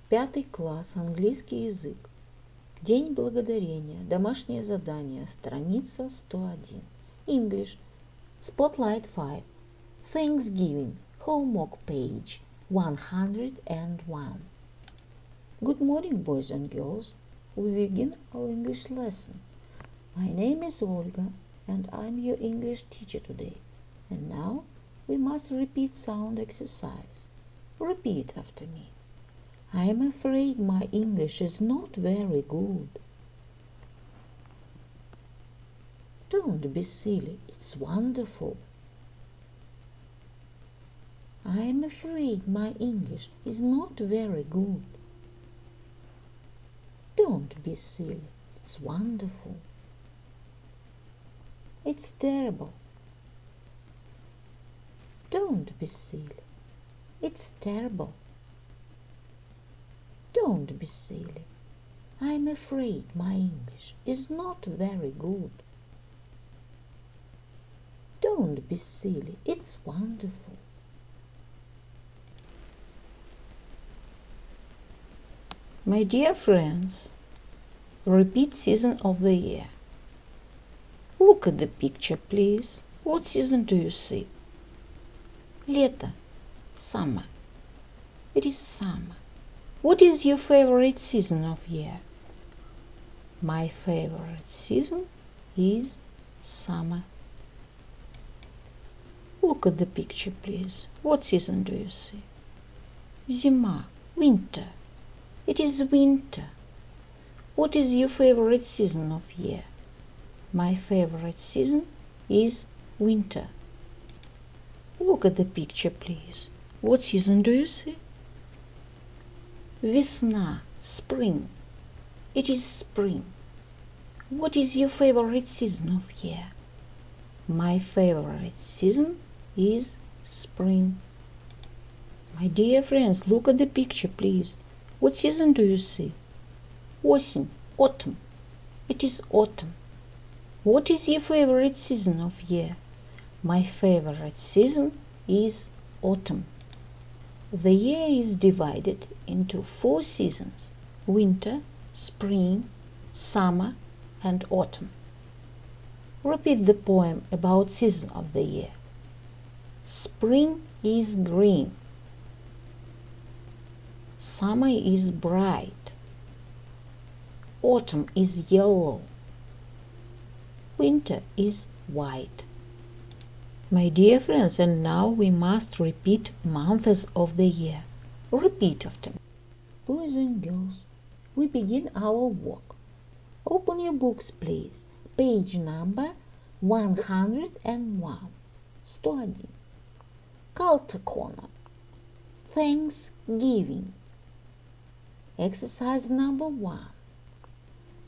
5 класс, английский язык. День благодарения, домашнее задание, страница 101. English, Spotlight 5, Thanksgiving, homework page 101. Good morning, boys and girls. We begin our English lesson. My name is Olga, and I'm your English teacher today. And now we must repeat sound exercise. Repeat after me. I'm afraid my English is not very good. Don't be silly, it's wonderful. I'm afraid my English is not very good. Don't be silly, it's wonderful. It's terrible. Don't be silly, it's terrible. Don't be silly. I'm afraid my English is not very good. Don't be silly, it's wonderful. My dear friends, repeat season of the year. Look at the picture, please. What season do you see? Лето, summer. It is summer. What is your favorite season of year? My favorite season is summer. Look at the picture, please. What season do you see? Зима, winter. It is winter. What is your favorite season of year? My favorite season is winter. Look at the picture, please. What season do you see? Весна, spring. It is spring. What is your favorite season of year? My favorite season is spring. My dear friends, look at the picture, please. What season do you see? Осень, autumn. It is autumn. What is your favorite season of year? My favorite season is autumn. The year is divided into 4 seasons: winter, spring, summer, and autumn. Repeat the poem about season of the year. Spring is green. Summer is bright. Autumn is yellow. Winter is white. My dear friends, and now we must repeat months of the year. Repeat after me. Boys and girls, we begin our work. Open your books, please. Page number 101. 101. Culture corner. Thanksgiving. Exercise number 1.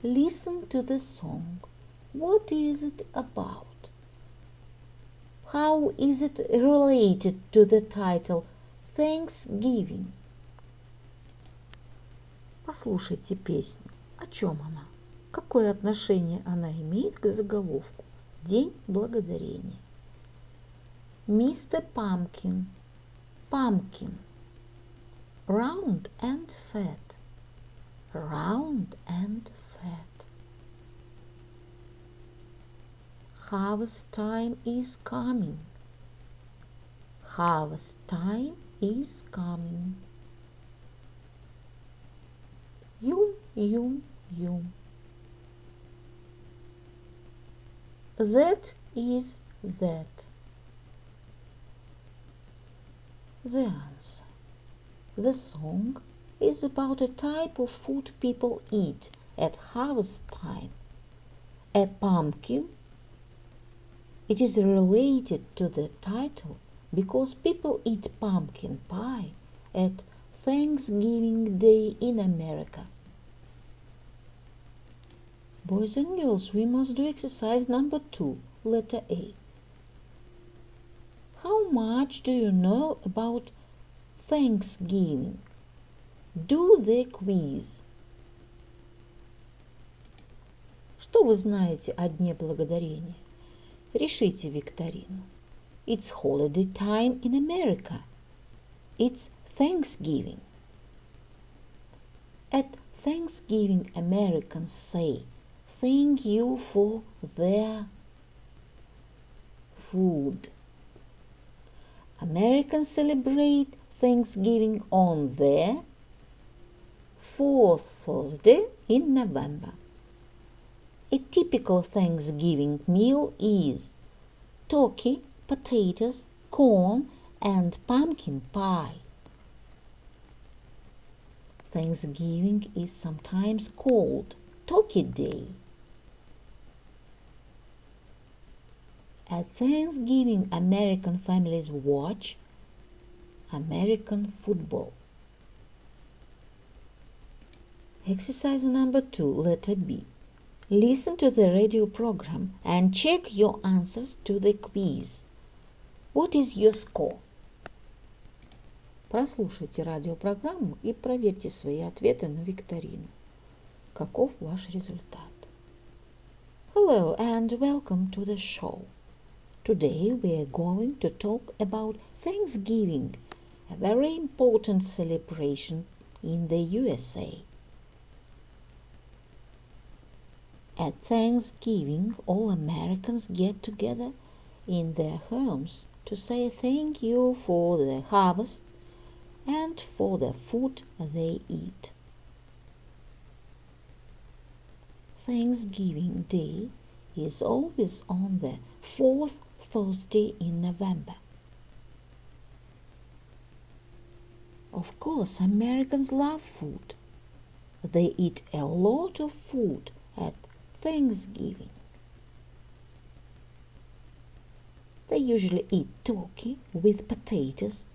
Listen to the song. What is it about? How is it related to the title Thanksgiving? Послушайте песню. О чем она? Какое отношение она имеет к заголовку? День благодарения. Mr. Pumpkin. Pumpkin. Round and fat. Round and fat. Harvest time is coming. Harvest time is coming. Yum, yum, yum. That is that. The answer. The song is about a type of food people eat at harvest time. A pumpkin. It is related to the title because people eat pumpkin pie at Thanksgiving Day in America. Boys and girls, we must do exercise number 2, letter A. How much do you know about Thanksgiving? Do the quiz. Что вы знаете о Дне благодарения? Решите викторину. It's holiday time in America. It's Thanksgiving. At Thanksgiving, Americans say thank you for their food. Americans celebrate Thanksgiving on the fourth Thursday in November. A typical Thanksgiving meal is turkey, potatoes, corn, and pumpkin pie. Thanksgiving is sometimes called Turkey Day. At Thanksgiving, American families watch American football. Exercise number 2, letter B. Listen to the radio program and check your answers to the quiz. What is your score? Прослушайте радиопрограмму и проверьте свои ответы на викторину. Каков ваш результат? Hello and welcome to the show. Today we are going to talk about Thanksgiving, a very important celebration in the USA. At Thanksgiving, all Americans get together in their homes to say thank you for the harvest and for the food they eat. Thanksgiving Day is always on the fourth Thursday in November. Of course, Americans love food. They eat a lot of food at Thanksgiving. They usually eat turkey with potatoes,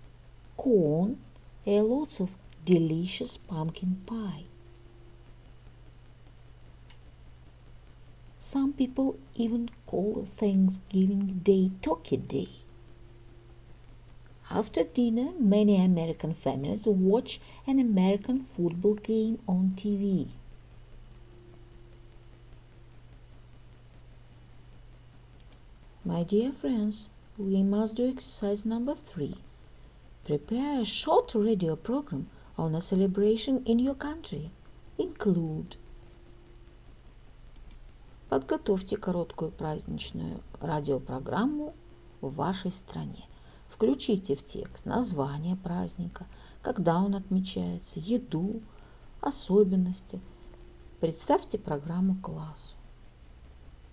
corn, and lots of delicious pumpkin pie. Some people even call Thanksgiving Day Turkey Day. After dinner, many American families watch an American football game on TV. My dear friends, we must do exercise number 3. Prepare a short radio program on a celebration in your country. Include. Подготовьте короткую праздничную радиопрограмму в вашей стране. Включите в текст название праздника, когда он отмечается, еду, особенности. Представьте программу классу.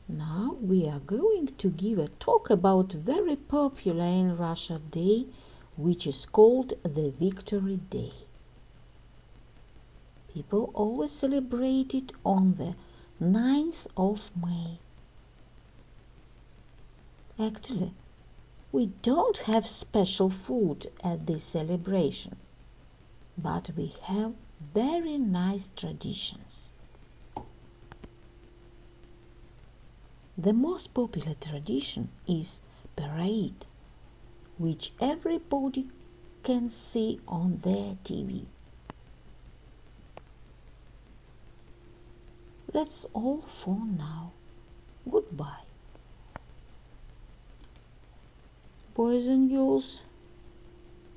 Now we are going to give a talk about very popular in Russia day, which is called the Victory Day. People always celebrate it on the 9th of May. Actually, we don't have special food at this celebration, but we have very nice traditions. The most popular tradition is parade, which everybody can see on their TV. That's all for now. Goodbye. Boys and girls,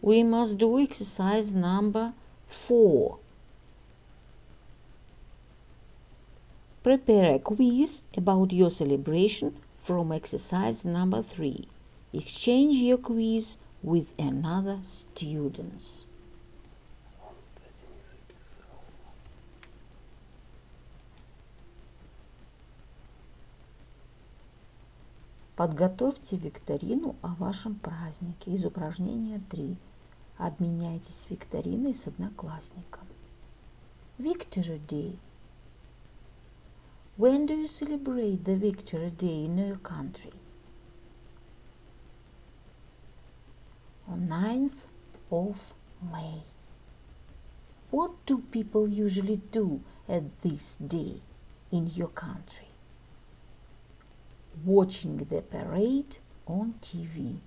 we must do exercise number 4. Prepare a quiz about your celebration from exercise number 3. Exchange your quiz with another students. Подготовьте викторину о вашем празднике из упражнения 3. Обменяйтесь викториной с одноклассником. Victory Day. When do you celebrate the Victory Day in your country? On 9th of May. What do people usually do at this day in your country? Watching the parade on TV.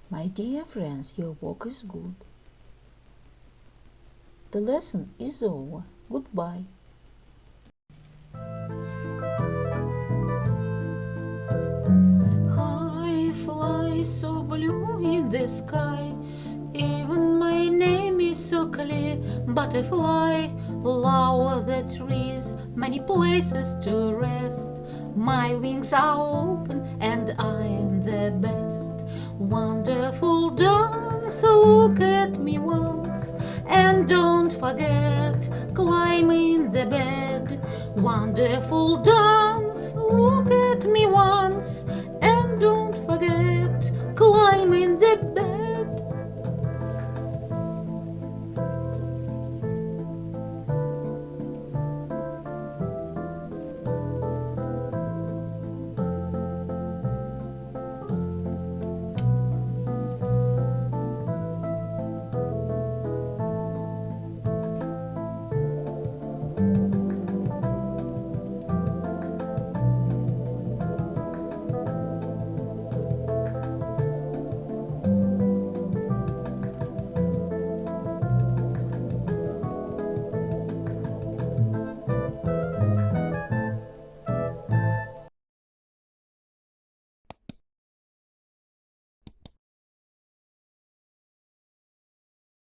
My dear friends, your work is good. The lesson is over. Goodbye. High fly so blue in the sky, Even my name is so clear, butterfly, lower the trees, many places to rest. My wings are open and I am the best. Wonderful dance, look at me once, and don't forget, climb in the bed. Wonderful dance, look at